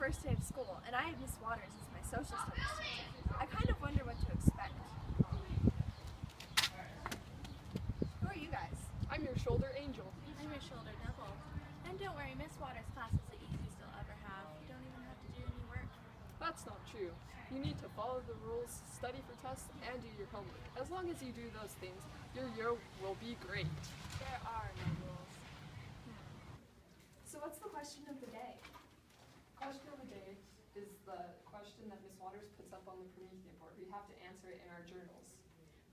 first day of school, and I have Miss Waters as my social studies teacher. I kind of wonder what to expect. Who are you guys? I'm your shoulder angel. I'm your shoulder devil. And don't worry, Miss Waters' class is the easiest you'll ever have. You don't even have to do any work. That's not true. You need to follow the rules, study for tests, and do your homework. As long as you do those things, your year will be great. There are no rules. So what's the question of the day? Question of the day is the question that Miss Waters puts up on the Promethean board. We have to answer it in our journals.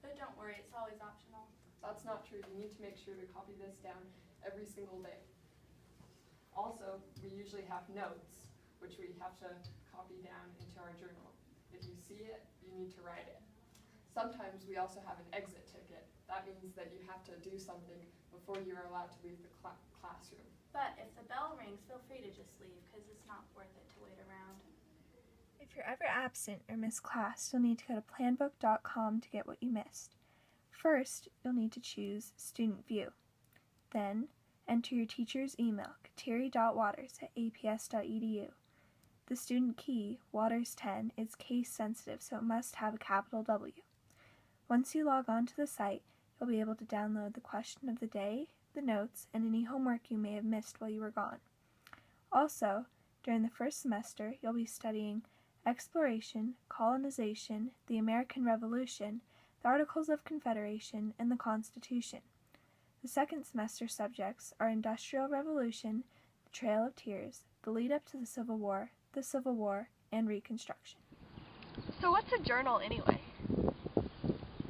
But don't worry, it's always optional. That's not true. You need to make sure to copy this down every single day. Also, we usually have notes, which we have to copy down into our journal. If you see it, you need to write it. Sometimes we also have an exit ticket. That means that you have to do something before you're allowed to leave the classroom. But if the bell rings, feel free to just leave, because it's not worth it to wait around. If you're ever absent or miss class, you'll need to go to planbook.com to get what you missed. First, you'll need to choose Student View. Then, enter your teacher's email, kateri.waters@aps.edu. The student key, Waters10, is case sensitive, so it must have a capital W. Once you log on to the site, you'll be able to download the question of the day, the notes, and any homework you may have missed while you were gone. Also, during the first semester, you'll be studying exploration, colonization, the American Revolution, the Articles of Confederation, and the Constitution. The second semester subjects are Industrial Revolution, the Trail of Tears, the lead up to the Civil War, and Reconstruction. So what's a journal anyway?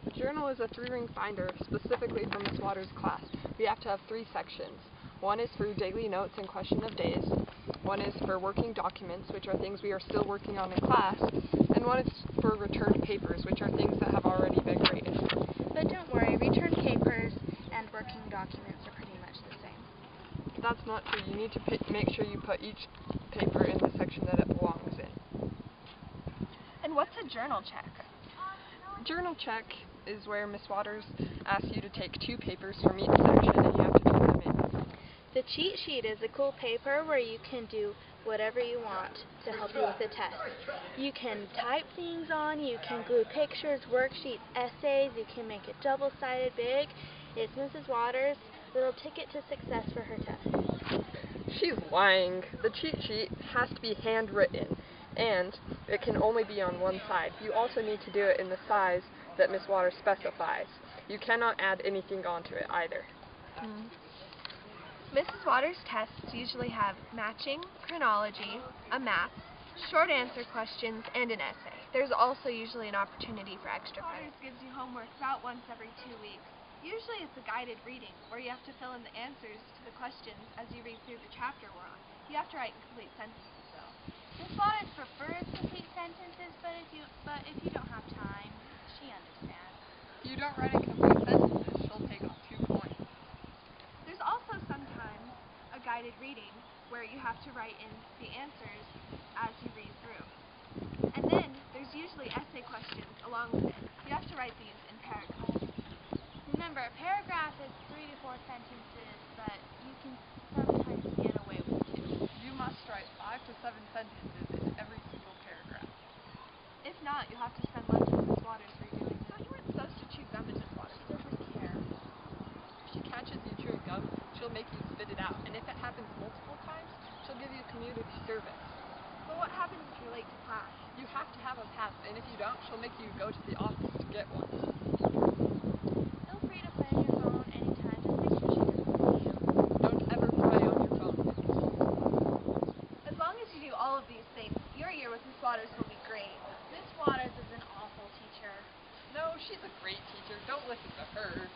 A journal is a three-ring binder specifically for Miss Waters' class. We have to have 3 sections. One is for daily notes and question of days. One is for working documents, which are things we are still working on in class. And one is for returned papers, which are things that have already been graded. But don't worry, return papers and working documents are pretty much the same. That's not true. You need to make sure you put each paper in the section that it belongs in. And what's a journal check? Journal check is where Miss Waters asks you to take 2 papers from each section and you have to turn them in. The cheat sheet is a cool paper where you can do whatever you want to help you with the test. You can type things on, you can glue pictures, worksheets, essays, you can make it double-sided big. It's Mrs. Waters' little ticket to success for her test. She's lying. The cheat sheet has to be handwritten, and it can only be on one side. You also need to do it in the size that Miss Waters specifies. You cannot add anything onto it either. Mrs. Waters' tests usually have matching, chronology, a map, short answer questions, and an essay. There's also usually an opportunity for extra credit. Waters gives you homework about once every 2 weeks. Usually it's a guided reading, where you have to fill in the answers to the questions as you read through the chapter we're on. You have to write complete sentences, though. Miss Waters prefers complete sentences, but if you don't have time, she understands. If you don't write in complete sentences, she'll take off 2 points. There's also sometimes a guided reading, where you have to write in the answers as you read through. And then there's usually essay questions along with it. You have to write these in paragraphs. Remember, a paragraph is 3 to 4 sentences, but you can sometimes get away with 2. You must write 5 to 7 sentences in every single paragraph. If not, you'll have to spend lunch with Miss Waters redoing it. I thought you weren't supposed to chew gum in Miss Waters. She doesn't care. If she catches you chewing gum, she'll make you spit it out. And if it happens multiple times, she'll give you community service. But what happens if you're late to class? You have to have a pass, and if you don't, she'll make you go to the office to get one. Feel free to play on your phone anytime, just make sure she doesn't see you. Don't ever play on your phone. As long as you do all of these things, your year with Miss Waters will be great. Miss Waters is an awful teacher. No, she's a great teacher. Don't listen to her.